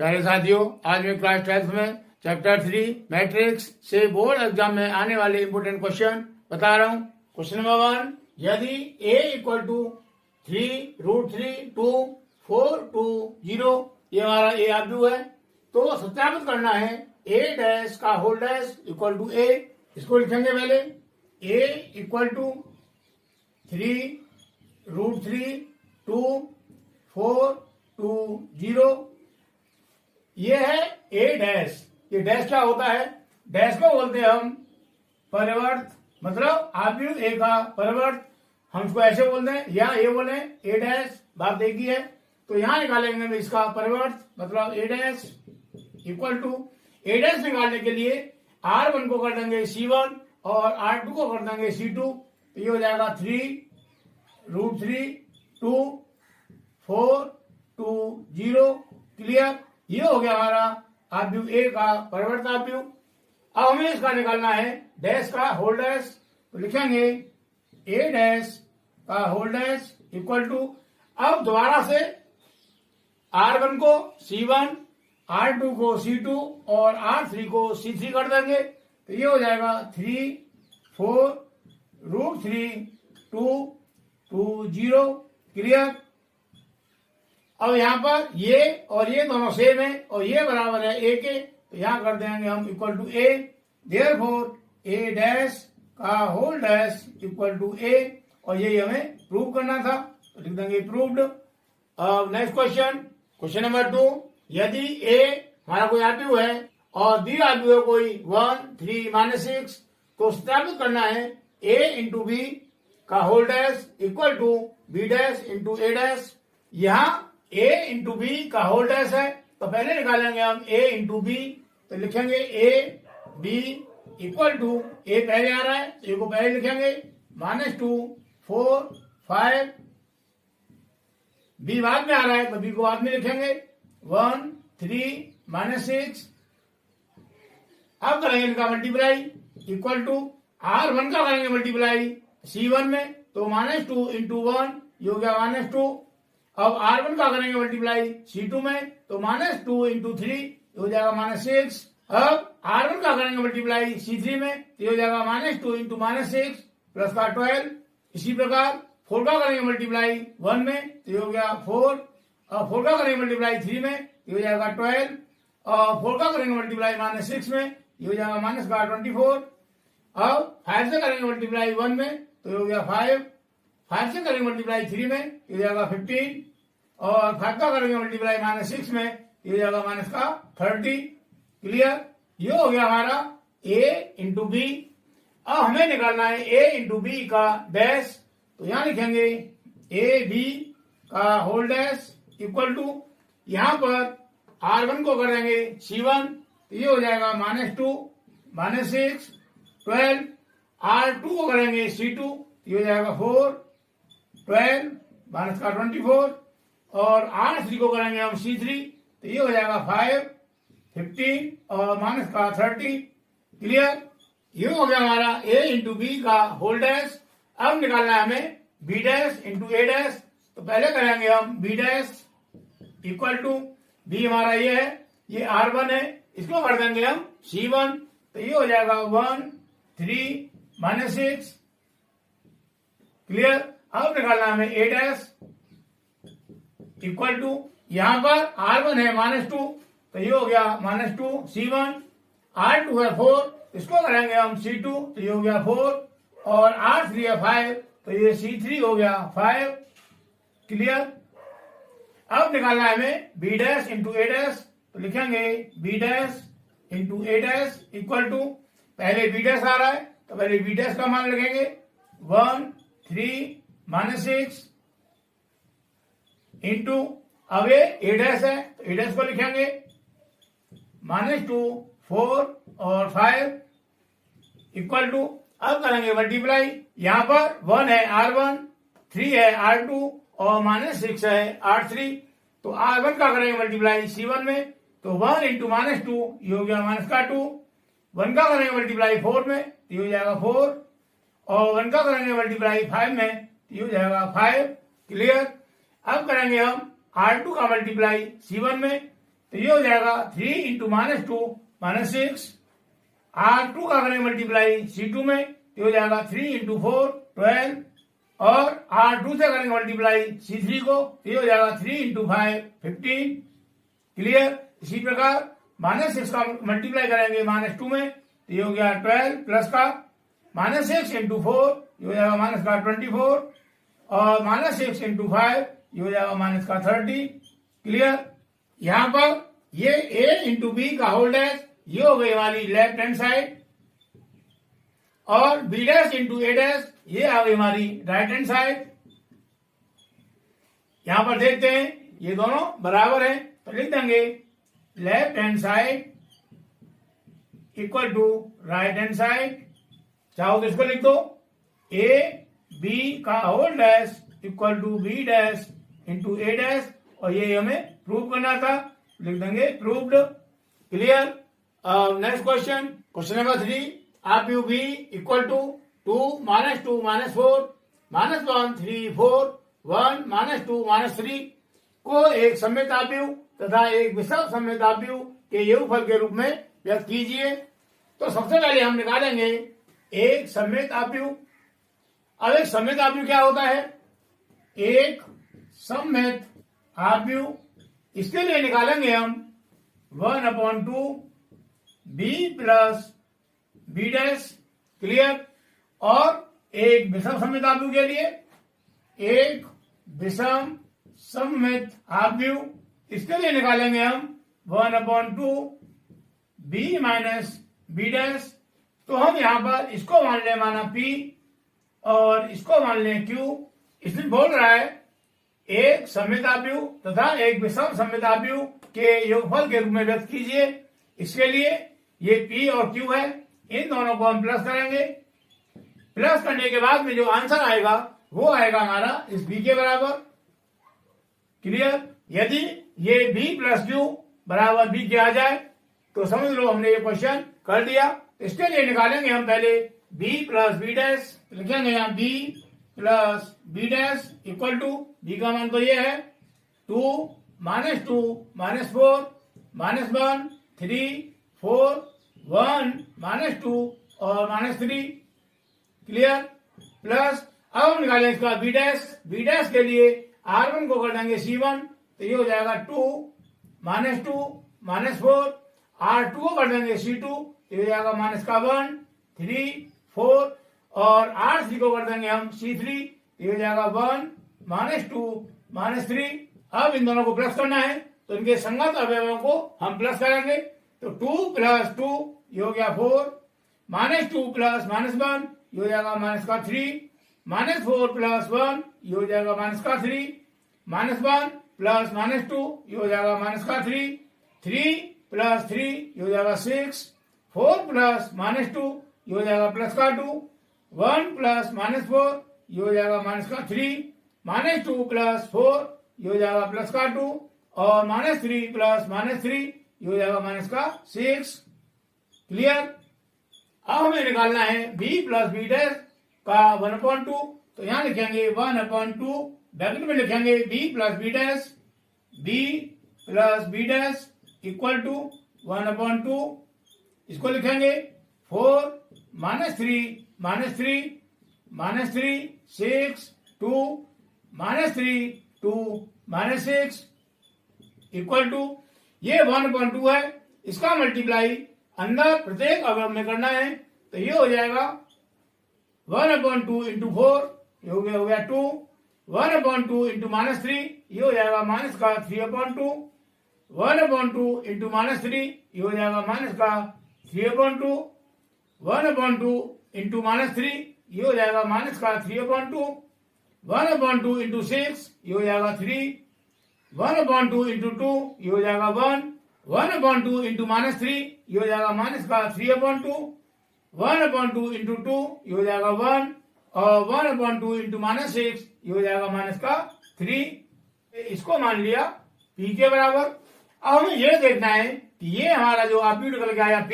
प्यारे साथियों, आज मैं क्लास 12th में चैप्टर 3 मैट्रिक्स से बोर्ड एग्जाम में आने वाले इंपोर्टेंट क्वेश्चन बता रहा हूँ। क्वेश्चन नंबर 1, यदि a इक्वल टू 3√3(2)(4)(2)(0) ये हमारा a आब्यू है, तो सत्यापित करना है a डैश का whole dash equal to a। इसको लिखेंगे पहले a इक्वल टू 3√3(2)(4)(2)(0) ये है a डैश। ये डैश क्या होता है? डैश को बोलते हैं हम परिवर्त, मतलब आब्यू a का परिवर्त। हम इसको ऐसे बोलते हैं या ये बोले a डैश, बात एक ही है। तो यहां निकालेंगे हम इसका परिवर्त, मतलब a dash equal to a dash निकालने के लिए r1 को कर देंगे c1 और r2 को कर देंगे c2। तो ये हो जाएगा 3√3(2)(4)(2)(0)। क्लियर? ये हो गया हमारा आब्यू a का परिवर्त आब्यू। अब हमें इसका निकालना है डैश का होल डैश। तो लिखेंगे a डैश का होल डैश इक्वल टू, अब दोबारा से r1 को c1, r2 को c2 और r3 को c3 कर देंगे। तो ये हो जाएगा 3/4√3(2)(2)(0)। क्लियर? अब यहाँ पर ये और ये दोनों सेम है और ये बराबर है a के, तो यहाँ कर देंगे हम equal to a। Therefore a dash का whole dash equal to a, और यही हमें प्रूव करना था, तो लिख देंगे प्रूव्ड। अब नेक्स्ट क्वेश्चन, क्वेश्चन नंबर 2, यदि a हमारा कोई आब्यू है और दी आब्यू है कोई 1, 3, -6, तो सत्यापित करना है a इंटू बी का whole dash equal to b dash into a dash. यहाँ a इंटू बी का होल डैश है, तो पहले निकालेंगे हम a इंटू बी। तो लिखेंगे a b equal to, a पहले आ रहा है तो a को पहले लिखेंगे -2, 4, 5, b बाद में आ रहा है तो b को बाद में लिखेंगे 1, 3, -6। अब करेंगे इनका मल्टीप्लाई इक्वल टू r1 का करेंगे मल्टीप्लाई c1 में, तो -2 इंटू 1 ये हो गया -2। अब r1 का करेंगे मल्टीप्लाई c2 में, तो -2 इंटू 3 हो जाएगा -6। अब r1 का करेंगे मल्टीप्लाई c3 में, तो हो जाएगा -2 इंटू -6 प्लस का 12। इसी प्रकार 4 का करेंगे मल्टीप्लाई 1 में, तो हो गया 4। अब 4 का करेंगे मल्टीप्लाई 3 में, तो हो जाएगा 12। और 4 का करेंगे मल्टीप्लाई -6 में, ये हो जाएगा -24। अब 5 से करेंगे मल्टीप्लाई 1 में, तो हो गया 5। 5 से करेंगे मल्टीप्लाई 3 में, ये हो जाएगा 15। और 5 का करेंगे मल्टीप्लाई -6 में, ये हो जाएगा -30। क्लियर? ये हो गया हमारा a इंटू बी। अब हमें निकालना है a इंटू बी का डैश। तो यहां लिखेंगे a b का होल डैश इक्वल टू, यहां पर r1 को कर देंगे c1, तो ये हो जाएगा -2, -6, 12। r2 को करेंगे c2, ये हो जाएगा 4, 12 -24। और r3 को करेंगे हम c3, तो ये हो जाएगा 5, 15 और -30। क्लियर? ये हो गया हमारा a इंटू बी का होल डैश। अब निकालना है हमें b dash into a dash. तो पहले करेंगे हम b dash equal to, b हमारा ये है, ये r1 है, इसको कर देंगे हम c1, तो ये हो जाएगा 1, 3, -6। क्लियर? अब निकालना है हमें a डैश इक्वल टू, यहां पर r1 है -2, तो ये हो गया -2 c1, r2 है 4, इसको करेंगे हम c2, तो ये हो गया 4। और r3 है 5, तो ये c3 हो गया 5। क्लियर? अब निकालना है हमें b dash into a dash. तो लिखेंगे b dash into a dash equal to, पहले b डैश आ रहा है तो पहले b डैश का मान लिखेंगे 1, 3, -6 इंटू, अब ये a डैश है तो a डैश को लिखेंगे -2, 4 और 5 इक्वल टू, अब करेंगे मल्टीप्लाई। यहां पर 1 है r1, 3 है r2 और -6 है r3। तो r1 का करेंगे मल्टीप्लाई c1 में, तो 1 इंटू -2 ये हो गया -2। 1 का करेंगे मल्टीप्लाई 4 में, तो ये हो जाएगा 4। और 1 का करेंगे मल्टीप्लाई 5 में, तो ये हो जाएगा 5। क्लियर? अब करेंगे हम r2 का मल्टीप्लाई c1 में, तो ये हो जाएगा 3 इंटू -2 -6। R2 का करेंगे मल्टीप्लाई C2 में, तो हो जाएगा 3 इंटू 4 12, और R2 से करेंगे मल्टीप्लाई C3 को, तो हो जाएगा 3 इंटू 5 15। क्लियर। इसी प्रकार -6 का मल्टीप्लाई करेंगे -2 में, तो ये हो गया 12 प्लस का -6 इंटू 4, ये हो जाएगा माइनस का 24, और -6 इंटू 5 ये हो जाएगा माइनस का 30। क्लियर। यहां पर ये a इंटू बी का होल डैश, ये हो गई हमारी लेफ्ट हैंड साइड, और b dash into a dash ये आ गई हमारी राइट हैंड साइड। यहां पर देखते हैं ये दोनों बराबर हैं, तो लिख देंगे left hand side equal to right hand side. चाहो तो इसको लिख दो a b का whole dash equal to b dash into a dash, और ये हमें प्रूव करना था, लिख देंगे proved. Clear. Next question, question number 3, आप यू बी इक्वल टू 2 -2 -4 -1 3 4 1 -2 -3 को एक सममित आव्यूह तथा एक विषम सममित आव्यूह के योगफल के रूप में व्यक्त कीजिए। तो सबसे पहले हम निकालेंगे एक सममित आव्यूह। अब एक सममित आव्यूह क्या होता है? एक सममित आव्यूह, इसके लिए निकालेंगे हम 1/2 b plus b dash. Clear. और एक विषम सममित आव्यूह के लिए एक विषम सममित आव्यूह, इसके लिए निकालेंगे हम 1/2 b माइनस b डैश। तो हम यहां पर इसको मान लें माना p और इसको मान लें q। इसमें बोल रहा है एक सममित आव्यूह तथा एक विषम सममित आव्यूह के योगफल के रूप में व्यक्त कीजिए। इसके लिए ये p और q है, इन दोनों को हम प्लस करेंगे। प्लस करने के बाद में जो आंसर आएगा वो आएगा हमारा इस b के बराबर। क्लियर। यदि ये b प्लस q बराबर b के आ जाए तो समझ लो हमने ये क्वेश्चन कर दिया। इसके लिए निकालेंगे हम पहले b प्लस b डैश, लिखेंगे यहाँ b plus b dash equal to, b का मान तो ये है 2 -2 -4 -1 3 4 1 -2 और -3। क्लियर। प्लस अब हम निकालें इसका b डैश। b डैश के लिए r1 को कर देंगे c1, तो ये हो जाएगा 2 -2 -4, r2 को कर देंगे c2, तो ये हो जाएगा माइनस का 1 3 4, और r3 को कर देंगे हम c3, ये हो जाएगा 1 -2 -3। अब इन दोनों को प्लस करना है, तो इनके संगत अवयवों को हम प्लस करेंगे। तो 2 प्लस 2 ये हो गया 4, -2 प्लस -1 ये हो जाएगा माइनस का 3, -4 प्लस 1 ये हो जाएगा माइनस का 3, -1 प्लस -2 ये हो जाएगा माइनस का 3, 3 प्लस 3 ये हो जाएगा 6, 4 प्लस -2 ये हो जाएगा प्लस का 2, 1 प्लस -4 ये हो जाएगा माइनस का 3, -2 प्लस 4 ये हो जाएगा प्लस का 2, और -3 प्लस -3 ये हो जाएगा माइनस का 6। क्लियर। अब हमें निकालना है b प्लस b डैश का 1/2, तो यहां लिखेंगे 1/2, ब्रैकेट में लिखेंगे b plus b dash, b plus b dash equal to 1/2, इसको लिखेंगे 4 -3 -3 6 2 -3 2 -6 इक्वल टू, ये 1/2 है, इसका मल्टीप्लाई अंदर प्रत्येक अवयव में करना है, तो ये हो जाएगा 1/2 इंटू 4 ये हो गया 2, 1/2 इंटू -3 ये हो जाएगा माइनस का 3/2, 1/2 इंटू -3 ये हो जाएगा माइनस का 3/2, 1/2 इंटू -3 ये हो जाएगा माइनस का 3/2, 1/2 इंटू 6 ये हो जाएगा 3, 1/2 इंटू 2 ये हो जाएगा 1, 1/2 इंटू -3 ये हो जाएगा माइनस का 3/2, 1/2 इंटू 2 ये हो जाएगा 1, और 1/2 इंटू -6 ये हो जाएगा माइनस का 3। इसको मान लिया p के बराबर। अब हमें यह देखना है कि ये हमारा जो आव्यूह निकल के आया p,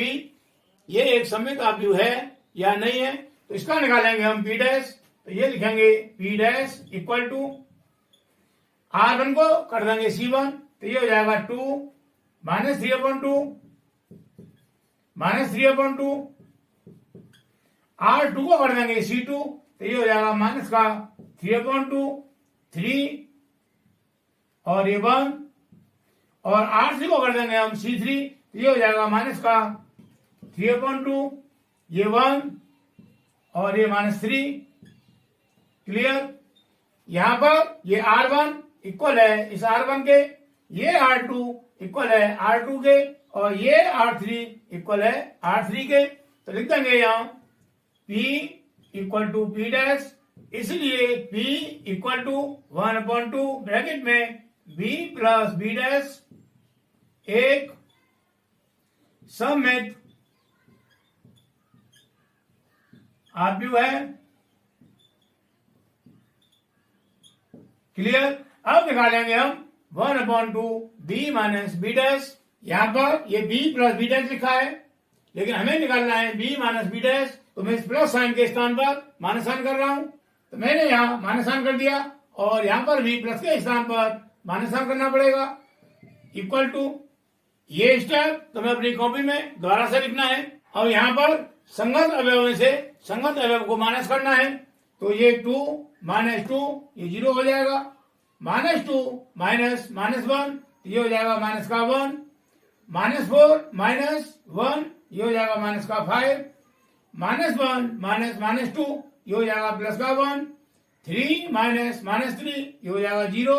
ये एक सममित आव्यूह है या नहीं है, तो इसका निकालेंगे हम p डैश। तो ये लिखेंगे p dash equal to r1 को कर देंगे c1, तो ये हो जाएगा 2 माइनस 3/2 माइनस 3/2 R2 को कर देंगे C2 तो ये हो जाएगा माइनस का 3/2 3 और ये 1 और R3 को कर देंगे हम C3 तो ये हो जाएगा माइनस का 3/2 ये 1 और ये -3 क्लियर। यहां पर ये R1 इक्वल है इस R1 के, ये R2 इक्वल है R2 के और ये R3 इक्वल है R3 के। तो लिख देंगे यहां P equal to P dash, इसलिए P इक्वल टू 1/2 ब्रैकेट में B प्लस B डैश एक समेत आप्यू है क्लियर। अब निकालेंगे हम 1/2 B माइनस B डैश। यहां पर ये B प्लस B डैश लिखा है लेकिन हमें निकालना है B माइनस B डैश, तो मैं इस प्लस साइन के स्थान पर माइनस साइन कर रहा हूं, तो मैंने यहां माइनस साइन कर दिया और यहां पर भी प्लस के स्थान पर माइनस साइन करना पड़ेगा इक्वल टू ये स्टेप तुम्हें अपनी कॉपी में दोबारा से लिखना है। और यहां पर संगत अवयव में से संगत अवयव को माइनस करना है, तो ये 2 -2 ये 0 हो जाएगा, -2 माइनस -1 ये हो जाएगा माइनस का 1, -4 -1 ये हो जाएगा माइनस का 5, -1 माइनस -2 ये हो जाएगा प्लस का 1, 3 -3 ये हो जाएगा 0,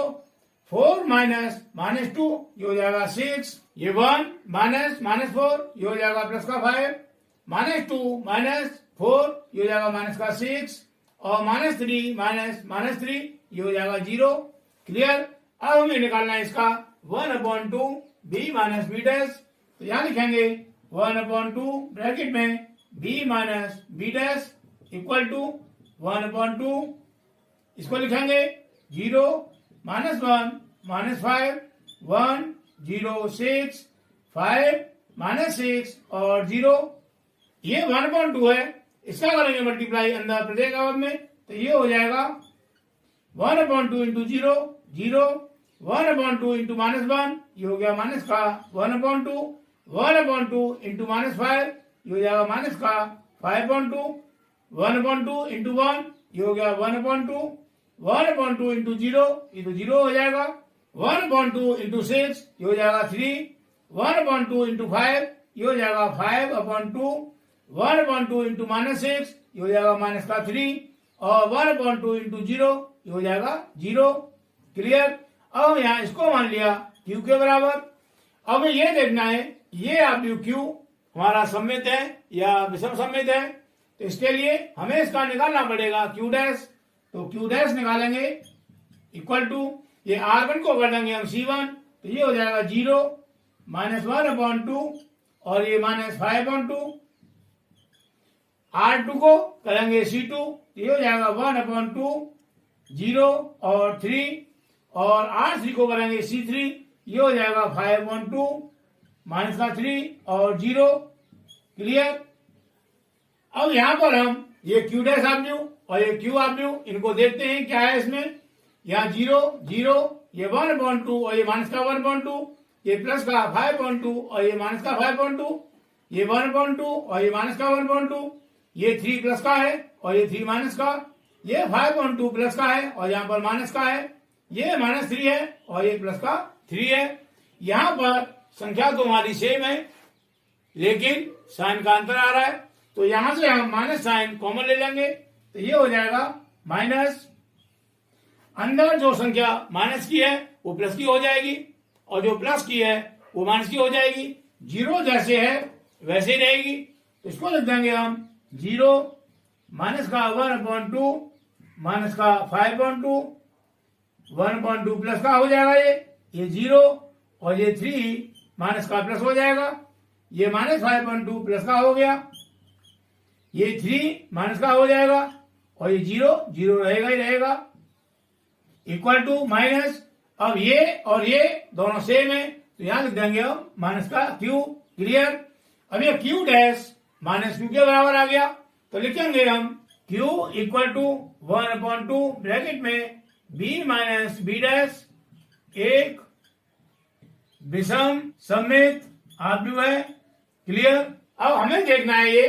4 -2 ये हो जाएगा 6, ये 1 -4 ये हो जाएगा प्लस का 5, -2 -4 ये हो जाएगा माइनस का 6 और -3 -3 ये हो जाएगा 0 क्लियर। अब हमें निकालना है इसका 1/2 B माइनस B डैश, तो यहां लिखेंगे 1/2 ब्रैकेट में B minus B dash equal to 1/2, इसको लिखेंगे 0 -1 -5 1 0 6 5 -6 और 0, ये 1/2 है, इसका करेंगे मल्टीप्लाई अंदर प्रत्येक अवयव में, तो ये हो जाएगा 1/2 इंटू 0 0, 1/2 इंटू -1 ये हो गया माइनस का 1/2, 1/2 इंटू -5 ये हो जाएगा माइनस का 5/2, 1/2 इंटू 1 ये हो गया 1/2, 1/2 इंटू 0 ये तो 0 हो जाएगा, 1/2 इंटू 6 ये हो जाएगा 3, 1/2 इंटू 5 ये हो जाएगा 5/2, 1/2 इंटू -6 ये हो जाएगा माइनस का 3 और 1/2 इंटू 0 ये हो जाएगा 0 क्लियर। अब यहाँ इसको मान लिया Q के बराबर। अब ये देखना है ये आप Q हमारा सम्मित है या विषम सम्मित है, तो इसके लिए हमें इसका निकालना पड़ेगा Q डैश, तो Q डैश निकालेंगे इक्वल टू ये R1 को कर देंगे हम C1 तो ये हो जाएगा 0 -1/2 और ये -5/2, R2 को करेंगे C2 तो ये हो जाएगा 1/2 0 और 3 और R3 को करेंगे C3 ये हो जाएगा 5/2 -3 और 0 क्लियर। अब यहां पर हम ये Q डैश आव्यू और ये Q आव्यू इनको देखते हैं क्या है इसमें, यहाँ 0 0 ये 1/2 और ये माइनस का 1/2, ये प्लस का 5/2 और ये माइनस का 5/2, ये 1/2 और ये माइनस का 1/2, ये 3 प्लस का है और ये 3 माइनस का, ये 5/2 प्लस का है और यहाँ पर माइनस का है, ये -3 है और ये प्लस का 3 है। यहाँ पर संख्या तो हमारी सेम है लेकिन साइन का अंतर आ रहा है, तो यहां से हम माइनस साइन कॉमन ले लेंगे तो ये हो जाएगा माइनस, अंदर जो संख्या माइनस की है वो प्लस की हो जाएगी और जो प्लस की है वो माइनस की हो जाएगी, 0 जैसे है वैसे ही रहेगी, तो इसको लिख देंगे हम 0 माइनस का 1/2 माइनस का 5/2, 1/2 प्लस का हो जाएगा ये 0 और ये 3 माइनस का प्लस हो जाएगा, ये -5/2 प्लस का हो गया, ये 3 माइनस का हो जाएगा और ये 0 0 रहेगा ही रहेगा इक्वल टू माइनस। अब ये और ये दोनों सेम है तो यहां लिख देंगे हम माइनस का Q क्लियर। अब ये Q डैश -Q के बराबर आ गया तो लिखेंगे हम Q इक्वल टू 1/2 ब्रैकेट में B माइनस B डैश एक विषम सममित आव्यूह है। क्लियर। अब हमें देखना है ये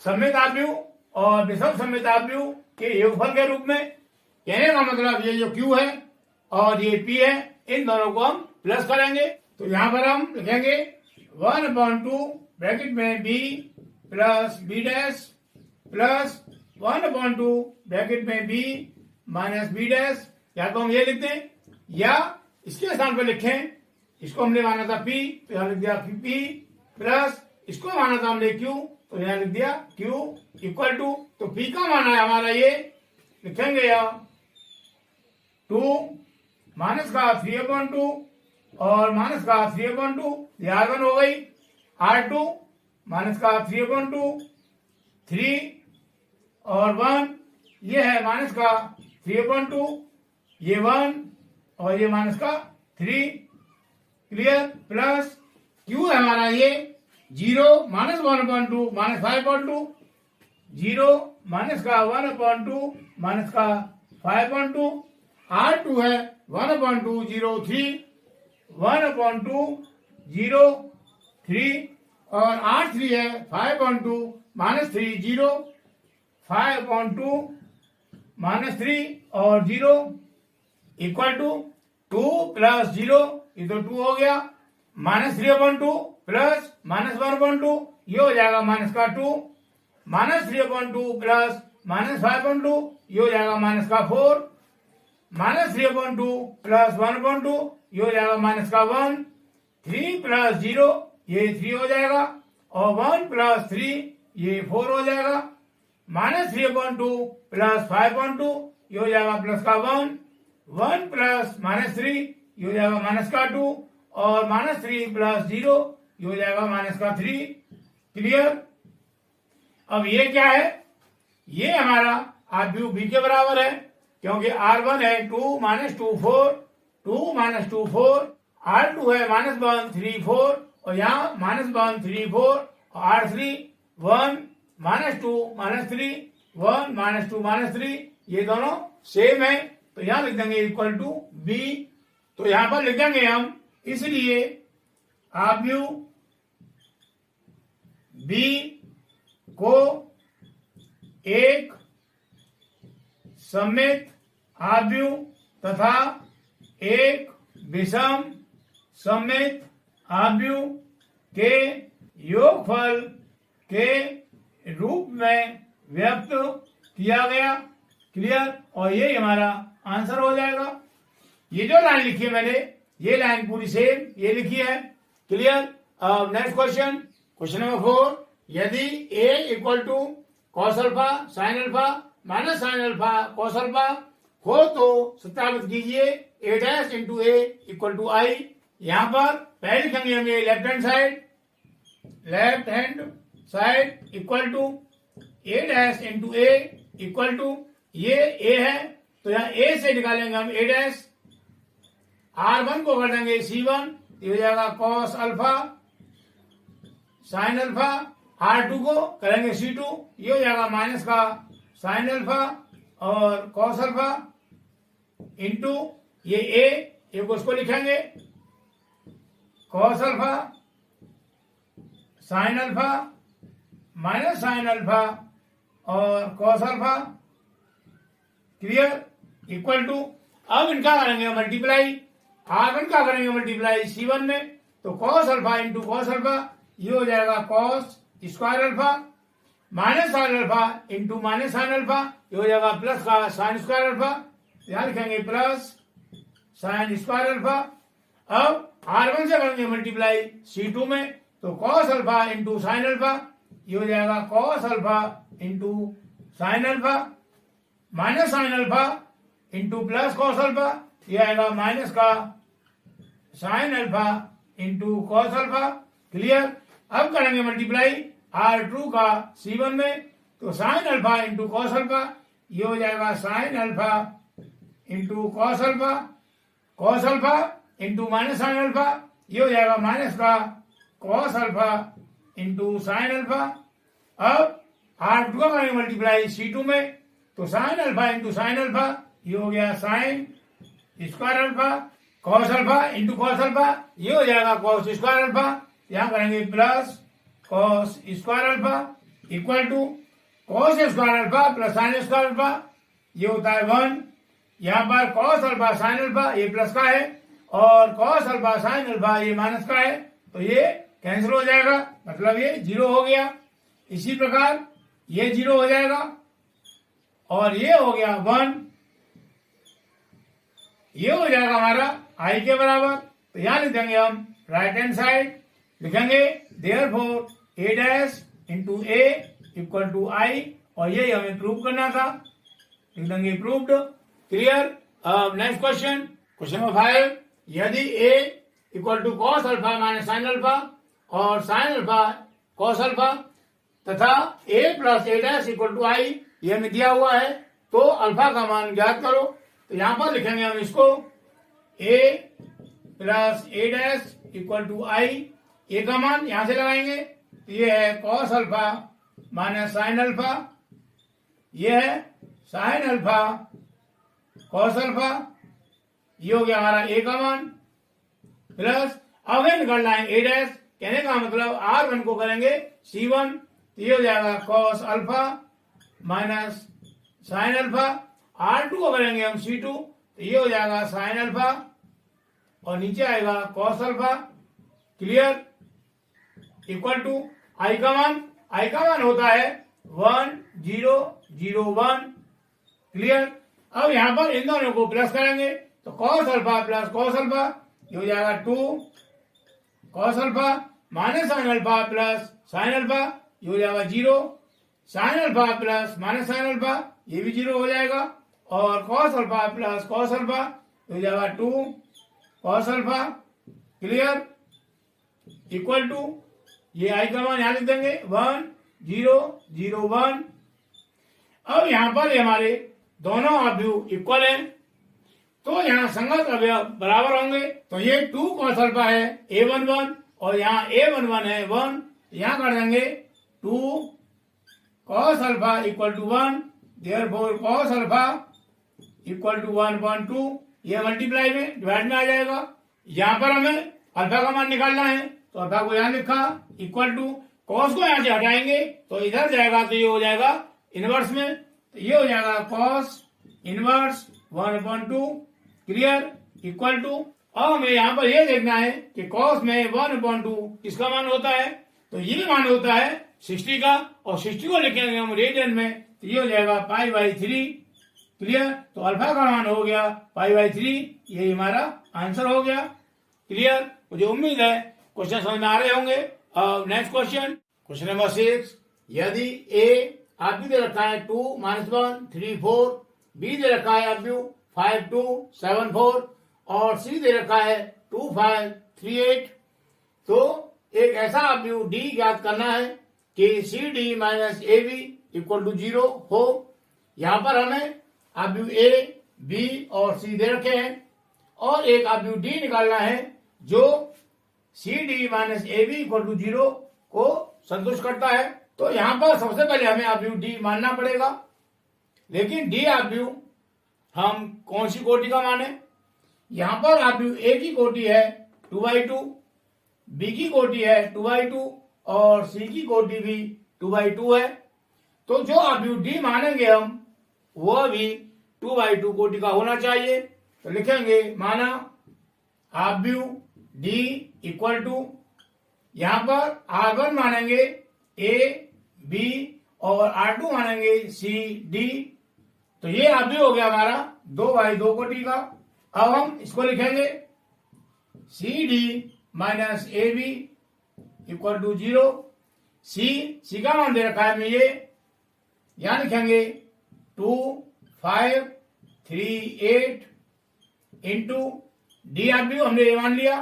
सममित आव्यूह और विषम सममित आव्यूह के योगफल के रूप में। कहने का मतलब ये जो Q है और ये P है, इन दोनों को हम प्लस करेंगे। तो यहां पर हम लिखेंगे 1/2 ब्रैकेट में B plus B dash plus 1/2 bracket में B माइनस B डैश। या तो हम ये लिख दें या इसके स्थान पर लिखें, इसको हमने माना था P तो यहां लिख दिया P प्लस इसको माना था हमने Q तो यहां लिख दिया Q इक्वल टू, तो P का माना है हमारा ये लिखेंगे या 2 माइनस का 3/2 और माइनस का 3/2 ये R1 हो गई। R2 माइनस का 3/2 3 और 1 ये है माइनस का 3/2 ये 1 और ये माइनस का 3। क्लियर। प्लस Q है हमारा ये 0 माइनस 1/2 माइनस 5/2 0 माइनस का 1/2 माइनस का 5/2। R2 है 1/2 0 3 1/2 0 3 और R3 है 5/2 माइनस 3 0 5/2 माइनस 3 और 0 इक्वल टू 2 प्लस 0 ये तो 2 हो गया माइनस 3/2 प्लस माइनस 1/2 ये हो जाएगा माइनस का 2 माइनस 3/2 प्लस माइनस 5/2 ये हो जाएगा माइनस का 4 माइनस 3/2 प्लस 1/2 ये हो जाएगा माइनस का 1 3 प्लस 0 ये 3 हो जाएगा और 1 प्लस 3 ये 4 हो जाएगा माइनस 3/2 प्लस 5/2 ये हो जाएगा प्लस का 1 1 प्लस माइनस 3 ये हो जाएगा माइनस का 2 और माइनस 3 प्लस 0 ये हो जाएगा माइनस का 3। क्लियर। अब ये क्या है, ये हमारा आव्यूह B के बराबर है क्योंकि R1 है 2 माइनस 2 4 2 माइनस 2 4 R2 है माइनस 1 3 4 और यहाँ माइनस 1 3 4 और R3 1 minus 2 minus 3 1 minus 2 minus 3 ये दोनों सेम है तो यहाँ लिख देंगे इक्वल टू B। तो यहाँ पर लिख देंगे हम, इसलिए आव्यूह B को एक सममित आव्यूह तथा एक विषम सममित आव्यूह के योगफल के रूप में व्यक्त किया गया। क्लियर। और ये हमारा आंसर हो जाएगा। ये जो लाइन लिखी है मैंने, ये लाइन पूरी सेम ये लिखी है। क्लियर। अब नेक्स्ट क्वेश्चन, क्वेश्चन नंबर 4, यदि A equal to cos alpha sine alpha minus sine alpha cos alpha हो तो सत्यापित कीजिए A dash into A equal to I। यहां पर पहले लिखेंगे हम ये left hand side equal to A dash into A equal to ये A है तो यहाँ A से निकालेंगे हम A डैश, R1 को कर देंगे C1 ये हो जाएगा cos alpha sine alpha, R2 को करेंगे C2 ये हो जाएगा माइनस का साइन अल्फा और कॉस अल्फा इंटू ये A को उसको लिखेंगे cos alpha sine alpha minus sine alpha और cos alpha. Clear. Equal to, अब इनका करेंगे मल्टीप्लाई, R1 का करेंगे मल्टीप्लाई C1 में तो cos alpha into cos alpha ये हो जाएगा cos square alpha minus sine alpha into minus sine alpha ये हो जाएगा प्लस का साइन स्क्वायर अल्फा, यहां लिखेंगे प्लस साइन स्क्वायर अल्फा। अब R1 से करेंगे मल्टीप्लाई C2 में तो cos alpha into sine alpha ये हो जाएगा cos alpha into sine alpha minus sine alpha into plus cos alpha ये आएगा माइनस का sine alpha into cos alpha. Clear. अब करेंगे मल्टीप्लाई R2 का C1 में तो sine alpha into cos alpha ये हो जाएगा sign alpha into cos alpha into minus sine alpha ये हो जाएगा माइनस का cos alpha into sine alpha. अब R2 का करेंगे मल्टीप्लाई C2 में तो sine alpha into sine alpha ये हो गया sine square alpha cos alpha into cos alpha, ये हो जाएगा कॉस स्क्वायर अल्फा, यहां करेंगे plus cos square alpha equal to cos square alpha plus sine square alpha, ये होता है 1। यहां पर कॉस अल्फा साइन अल्फा ये प्लस का है और कॉस अल्फा साइन अल्फा ये माइनस का है, तो ये कैंसिल हो जाएगा, मतलब ये 0 हो गया। इसी प्रकार ये 0 हो जाएगा और ये हो गया 1, ये हो जाएगा हमारा आई के बराबर। तो यहां लिख देंगे हम राइट हैंड साइड, लिखेंगे therefore A dash into A equal to I, और यही हमें प्रूव करना था, लिख देंगे प्रूव्ड। क्लियर। अब नेक्स्ट क्वेश्चन, क्वेश्चन नंबर 5, यदि a equal to cos alpha minus sine alpha और साइन अल्फा कॉस अल्फा तथा a plus A dash equal to I, ये हमें दिया हुआ है, तो अल्फा का मान ज्ञात करो। तो यहां पर लिखेंगे हम इसको a plus A dash equal to I, A का मान यहां से लगाएंगे, तो ये है cos alpha minus sine alpha, ये है साइन अल्फा कॉस अल्फा, ये हो गया हमारा ए का मान, प्लस अब हमें निकालना है ए डैश, कहने का मतलब R1 को करेंगे C1, तो ये हो जाएगा cos alpha minus sine alpha, R2 को करेंगे हम C2, तो ये हो जाएगा साइन अल्फा और नीचे आएगा cos alpha. Clear. Equal to I का मान होता है 1 0 0 1। क्लियर। अब यहां पर इन दोनों को प्लस करेंगे, तो cos alpha plus cos alpha, ये हो जाएगा 2 cos alpha minus sine alpha plus sine alpha, ये हो जाएगा 0 sine alpha plus minus sine alpha, ये भी 0 हो जाएगा, और cos alpha plus cos alpha हो जाएगा 2 cos alpha. Clear. Equal to ये आई का मान यहां लिख देंगे 1 0 0 1। अब यहां पर हमारे दोनों अवयव इक्वल हैं, तो यहाँ संगत अवयव बराबर होंगे, तो ये 2 कॉस अल्फा है a11 और यहाँ a11 है 1, यहाँ कर देंगे 2 cos alpha equal to 1, therefore cos alpha equal to 1/2, ये मल्टीप्लाई में डिवाइड में आ जाएगा। यहाँ पर हमें अल्फा का मान निकालना है, तो अल्फा को यहाँ लिखा इक्वल टू, कॉस को यहाँ से हटाएंगे तो इधर जाएगा, तो ये हो जाएगा इनवर्स में, तो ये हो जाएगा cos inverse 1/2। Clear. Equal to अब हमें यहाँ पर ये देखना है कि कॉस में 1/2 किसका मान होता है, तो ये मान होता है 60 का, और 60 को लिखेंगे हम रेडियन में, तो ये हो जाएगा π/3। क्लियर। तो अल्फा का मान हो गया π/3, ये हमारा आंसर हो गया। क्लियर। मुझे उम्मीद है क्वेश्चन समझ में आ रहे होंगे। अब नेक्स्ट क्वेश्चन, क्वेश्चन नंबर 6, यदि a अवयव दे रखा है 2 -1 3 4, b दे रखा है अवयव 5 2 7 4 और c दे रखा है 2 5 3 8, तो एक ऐसा अवयव d ज्ञात करना है कि CD minus AB equal to 0 हो। यहाँ पर हमें अवयव A, B और C दे रखे हैं और एक अवयव D निकालना है जो CD minus AB equal to 0 को संतुष्ट करता है। तो यहाँ पर सबसे पहले हमें अवयव D मानना पड़ेगा, लेकिन D अवयव हम कौन सी कोटि का माने। यहाँ पर अवयव A की कोटि है 2/2, B की कोटि है 2/2 और C की कोटि भी 2/2 है। तो जो अवयव D मानेंगे हम वह भी 2/2 कोटि का होना चाहिए। तो लिखेंगे माना अवयव D इक्वल टू, यहाँ पर R1 मानेंगे A B और R2 मानेंगे C D, तो ये अवयव हो गया हमारा 2/2 कोटि का। अब हम इसको लिखेंगे CD minus AB equal to 0, C का मान दे रखा है हमें ये, यहां लिखेंगे 2 5 3 8 इंटू D अवयव हमने ये मान लिया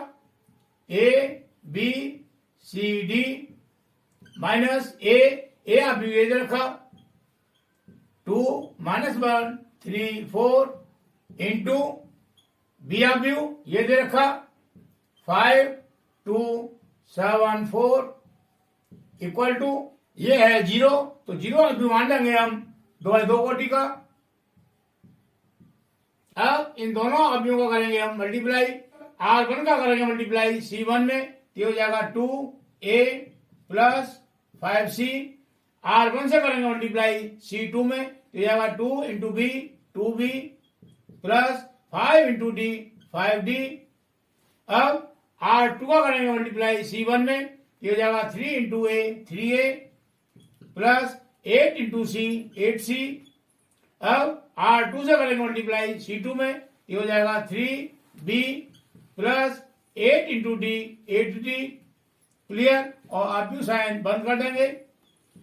A B C D minus A अवयव ये दे रखा 2 -1 3 4 इंटू B अवयव ये दे रखा 5 2 7 4 इक्वल टू ये है 0, तो 0 अवयव मान लेंगे हम 2/2 कोटि का। अब इन दोनों अवयवों को करेंगे हम मल्टीप्लाई, R1 का करेंगे मल्टीप्लाई C1 में, तो ये हो जाएगा 2A प्लस 5C। R1 से करेंगे मल्टीप्लाई C2 में, तो ये जाएगा 2 into B 2B plus 5 into D 5D। अब R2 का करेंगे मल्टीप्लाई C1 में, ये हो जाएगा 3 into A 3A plus 8 into C 8C। अब R2 से करेंगे मल्टीप्लाई C2 में, ये हो जाएगा 3B plus 8 into D 8D। Clear. और आप साइन बंद कर देंगे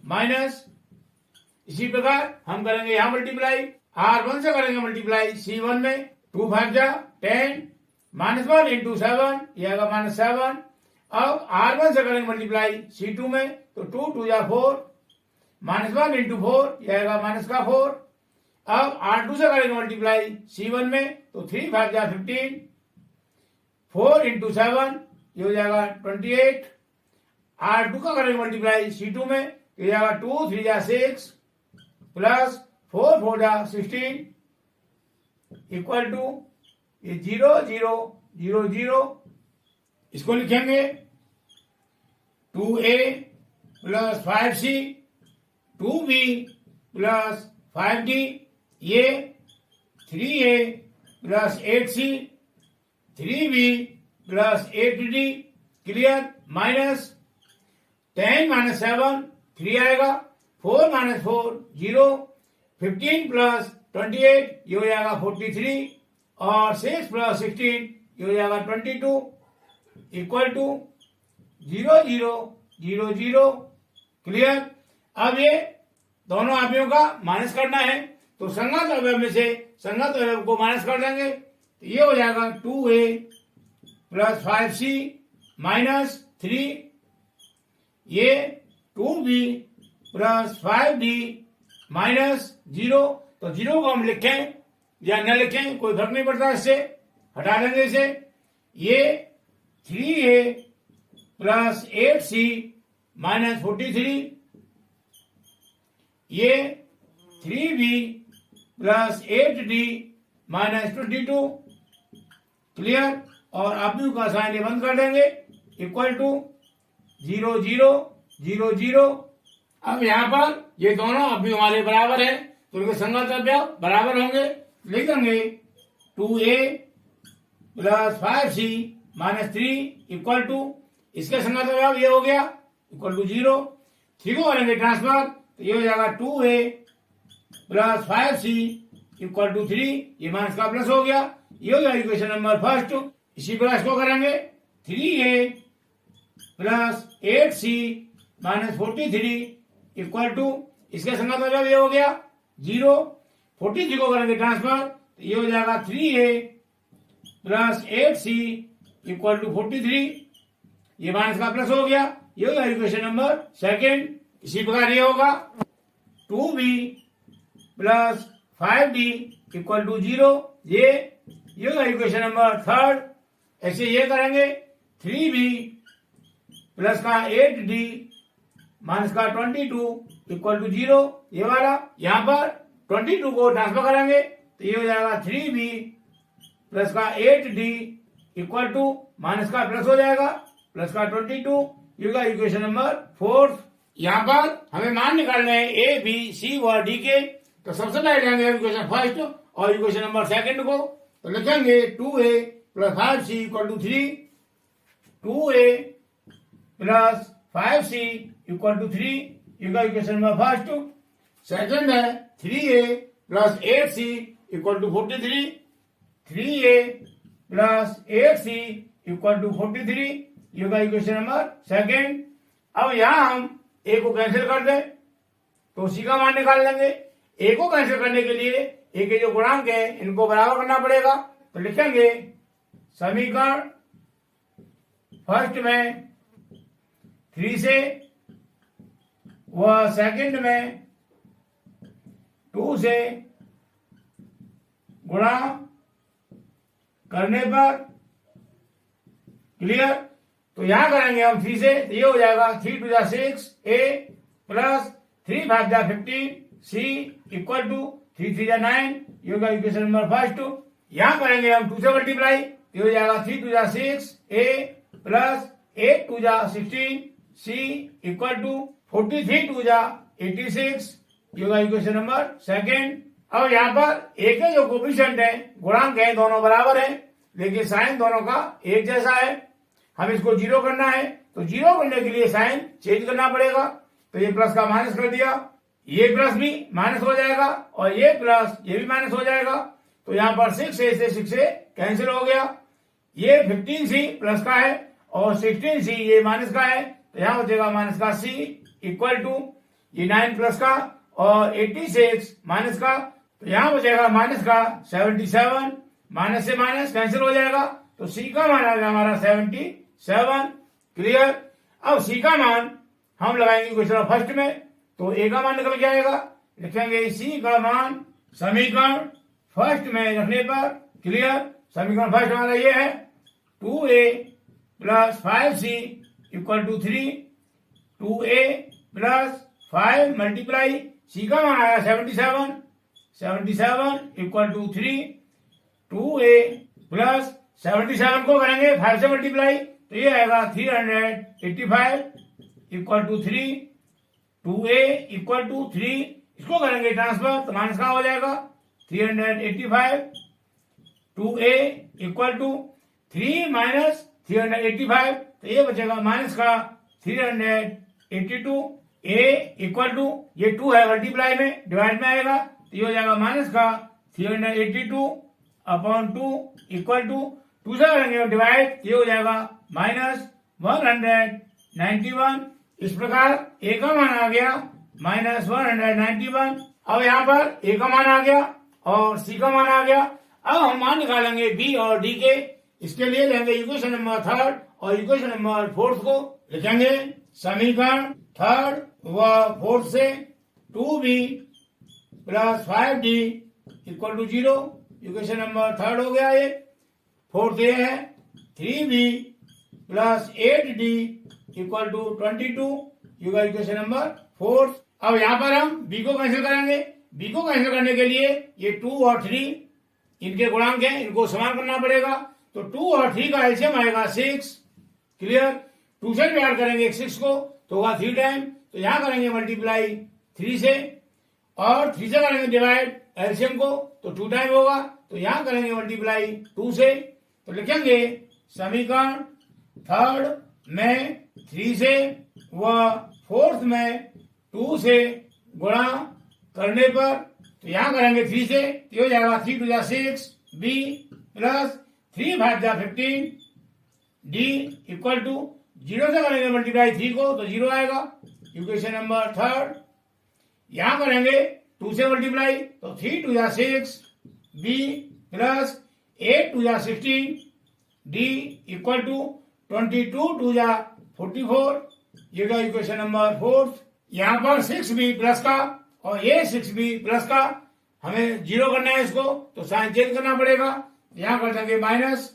माइनस। इसी प्रकार हम करेंगे यहां मल्टीप्लाई। R1 से करेंगे मल्टीप्लाई C1 में, 2 5 जा 10 -1 इंटू 7, यह आएगा -7। अब R1 से करेंगे मल्टीप्लाई C2 में, तो 2 2 जा 4 -1 इंटू 4, यह आएगा -4। अब R2 से करेंगे मल्टीप्लाई C1 में, तो 3 5 जा 15 4 इंटू 7, ये हो जाएगा 28। R2 का करेंगे मल्टीप्लाई C2 में, ये जाएगा 2 3 जा 6 प्लस 4 4 जा 16 इक्वल टू ये 0 0 0 0। इसको लिखेंगे 2A plus 5C 2B plus 5D, ये 3A plus 8C 3B plus 8D। Clear. Minus 10 minus 7 3 आएगा, 4 माइनस 4 0, 15 प्लस 28 ये हो जाएगा 43 और 6 प्लस 16 ये हो जाएगा 22 इक्वल टू 0 0 0 0। क्लियर। अब ये दोनों अवयवों का माइनस करना है, तो संगत अवयव में से संगत अवयव को माइनस कर देंगे, तो ये हो जाएगा 2A प्लस 5C माइनस 3, ये 2B प्लस 5D माइनस 0। तो 0 को हम लिखें या न लिखें कोई फर्क नहीं पड़ता, इससे हटा देंगे इसे। ये 3A प्लस 8C माइनस 43, ये 3B plus 8D minus 22। Clear. और अवयव का साइन बंद कर देंगे इक्वल टू 0 0 0 0। अब यहाँ पर ये दोनों अवयव हमारे बराबर है, तो इनके संगत अवयव बराबर होंगे। लिखेंगे 2A plus 5C minus 3 equal to, इसके संगत अवयव ये हो गया इक्वल टू 0। 3 को करेंगे ट्रांसफर, तो ये हो जाएगा 2A plus 5C equal to 3, ये माइनस का प्लस हो गया, ये हो गया इक्वेशन नंबर फर्स्ट। इसी प्रकार इसको करेंगे 3A plus 8C minus 43 equal to, इसके संगत अवयव ये हो गया 0। 43 को करेंगे ट्रांसफर, तो ये हो जाएगा 3A plus 8C equal to 43, ये माइनस का प्लस हो गया, ये होगा इक्वेशन नंबर सेकेंड। इसी प्रकार ये होगा 2B plus 5D equal to 0, ये होगा इक्वेशन नंबर थर्ड। ऐसे ये करेंगे 3B प्लस का 8D माइनस का 22 इक्वल टू 0, ये वाला। यहां पर 22 को ट्रांसफर करेंगे, तो ये हो जाएगा 3B प्लस का 8D इक्वल टू, माइनस का प्लस हो जाएगा, प्लस का 22, ये होगा इक्वेशन नंबर फोर्थ। यहाँ पर हमें मान निकालने हैं A, B, C और D के, तो सबसे पहले लेंगे इक्वेशन फर्स्ट और इक्वेशन नंबर सेकंड को, तो लिखेंगे 2A plus 5C equal to 3, 2A plus 5C equal to 3, ये होगा इक्वेशन नंबर फर्स्ट। सेकंड है 3A plus 8C equal to 43, 3A plus 8C equal to 43, ये होगा इक्वेशन नंबर सेकंड। अब यहां हम A को कैंसिल कर दें, तो C का मान निकाल लेंगे। A को कैंसिल करने के लिए A के जो गुणांक है इनको बराबर करना पड़ेगा, तो लिखेंगे समीकरण फर्स्ट में 3 से व सेकंड में 2 से गुणा करने पर। क्लियर। तो यहां करेंगे हम 3 से, तो ये हो जाएगा 3 2 जा 6 A प्लस 3 5 जा 15 C इक्वल टू 3 3 जा 9, ये होगा इक्वेशन नंबर फर्स्ट। यहां करेंगे हम 2 से मल्टीप्लाई, तो हो जाएगा 3 2 जा 6 ए प्लस 8 2 जा 16 सी इक्वल टू 43 2 जा 86। ये होगा इक्वेशन नंबर सेकेंड। अब यहाँ पर एक के जो कोफिशिएंट है गुणांक है दोनों बराबर है, लेकिन साइन दोनों का एक जैसा है। हम इसको जीरो करना है, तो जीरो करने के लिए साइन चेंज करना पड़ेगा। तो ये प्लस का माइनस कर दिया, ये प्लस भी माइनस हो जाएगा और ये प्लस ये भी माइनस हो जाएगा। तो यहाँ पर 6 से 6 से कैंसिल हो गया। ये 15c प्लस का है और 16c ये माइनस का है, तो यहाँ हो जाएगा माइनस का c इक्वल टू ये 9 प्लस का और 86 माइनस का, तो यहाँ हो जाएगा माइनस का 77। माइनस से माइनस कैंसिल हो जाएगा, तो c का मान आ गया हमारा 77। क्लियर। अब c का मान हम लगाएंगे क्वेश्चन फर्स्ट में, तो a का मान निकल के आएगा। लिखेंगे c का मान समीकरण फर्स्ट में रखने पर। क्लियर। समीकरण फर्स्ट हमारा ये है 2a plus 5c equal to 3, 2a plus 5 multiply c का मान आया 77 इक्वल टू 3, 2a प्लस 77 को करेंगे 5 से मल्टीप्लाई, तो ये आएगा 385 equal to 3, 2a equal to 3, इसको करेंगे ट्रांसफर तो माइनस का हो जाएगा 385, 2a इक्वल टू 3 माइनस 385, तो ये बचेगा माइनस का 382, a इक्वल टू ये 2 है मल्टीप्लाई में डिवाइड में आएगा, तो ये हो जाएगा माइनस का 382 अपॉन 2 इक्वल टू 2 से करेंगे डिवाइड, ये हो जाएगा माइनस 191। इस प्रकार a का मान आ गया माइनस 191। अब यहाँ पर a का मान आ गया और c का मान आ गया। अब हम मान निकालेंगे b और d के। इसके लिए लेंगे इक्वेशन नंबर थर्ड और इक्वेशन नंबर फोर्थ को लिखेंगे। समीकरण थर्ड व फोर्थ से 2b plus 5d equal to 0, equation number third हो गया ये। फोर्थ ये है 3b plus 8d equal to 22, ये इक्वेशन नंबर फोर्थ। अब यहाँ पर हम b को कैंसिल करेंगे। b को कैंसिल करने के लिए ये 2 और 3 इनके गुणांक हैं, इनको समान करना पड़ेगा। तो 2 और 3 का एलसीएम आएगा 6। क्लियर। 2 से डिवाइड करेंगे 6 को तो होगा 3 टाइम, तो यहाँ करेंगे मल्टीप्लाई 3 से और 3 से करेंगे डिवाइड एलसीएम को तो 2 टाइम होगा, तो यहाँ करेंगे मल्टीप्लाई 2 से। तो लिखेंगे समीकरण थर्ड में 3 से व फोर्थ में 2 से गुणा करने पर, तो यहाँ करेंगे 3 से, तो हो जाएगा 3 2 जा 6 b प्लस 3 5 जा 15 d इक्वल टू 0 से करेंगे मल्टीप्लाई 3 को तो 0 आएगा। Equation number third. यहाँ करेंगे 2 से मल्टीप्लाई तो 3 2 जा 6 b प्लस 8 2 जा 16 d इक्वल टू 22 2 जा 44, ये का इक्वेशन नंबर फोर्थ। यहाँ पर 6b प्लस का और ये 6b प्लस का हमें 0 करना है इसको, तो साइन चेंज करना पड़ेगा। यहाँ कर देंगे माइनस,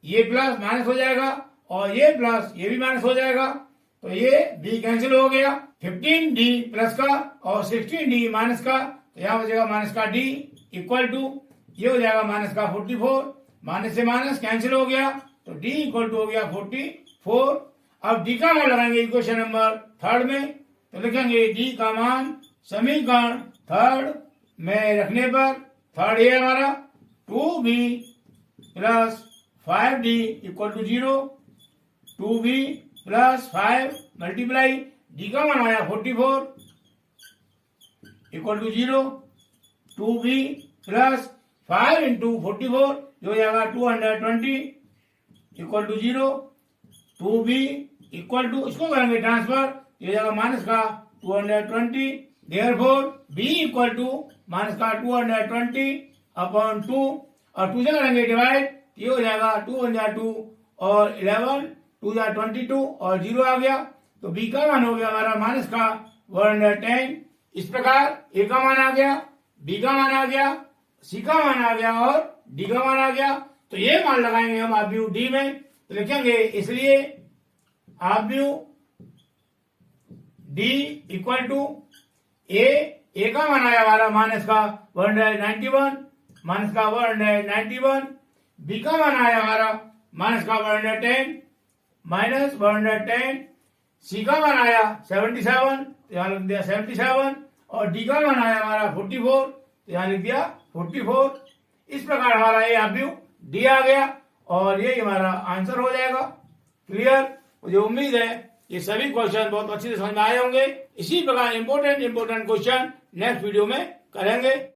ये प्लस माइनस हो जाएगा और ये प्लस ये भी माइनस हो जाएगा, तो ये b कैंसिल हो गया। 15d प्लस का और 16d माइनस का, तो यहाँ हो जाएगा माइनस का d इक्वल टू ये हो जाएगा माइनस का 44, माइनस से माइनस कैंसिल हो गया, तो d इक्वल टू हो गया 44। अब d का मान लगाएंगे इक्वेशन नंबर थर्ड में, तो लिखेंगे d का मान समीकरण थर्ड में रखने पर, थर्ड ये हमारा 2b plus 5d equal to 0, 2b plus 5 multiply d का मान आया 44 equal to 0, 2b plus 5 into 44 जो हो जाएगा 220 equal to 0, 2b equal to इसको करेंगे ट्रांसफर, ये हो जाएगा माइनस का 220, therefore b equal to minus का 220 अपॉन 2 और 2 से करेंगे डिवाइड, ये हो जाएगा 2 1 जा 2 और 11 2 जा 22 और 0 आ गया, तो b का मान हो गया हमारा माइनस का 110। इस प्रकार a का मान आ गया, b का मान आ गया, c का मान आ गया और d का मान आ गया। तो ये मान लगाएंगे हम आब्यू d में, तो लिखेंगे इसलिए आब्यू d इक्वल टू a का मान आया हमारा माइनस का 191, माइनस का 191 बी का मान आया हमारा माइनस का 110 माइनस 110, सी का मान आया 77, यहाँ लिख दिया 77, और डी का मान आया हमारा 44, यहाँ लिख दिया 44। इस प्रकार हमारा ए ऑब्लिक डी आ गया और ये हमारा आंसर हो जाएगा। क्लियर? मुझे उम्मीद है ये सभी क्वेश्चन बहुत अच्छे से समझ में आए होंगे। इसी प्रकार इंपॉर्टेंट क्वेश्चन नेक्स्ट वीडियो में करेंगे।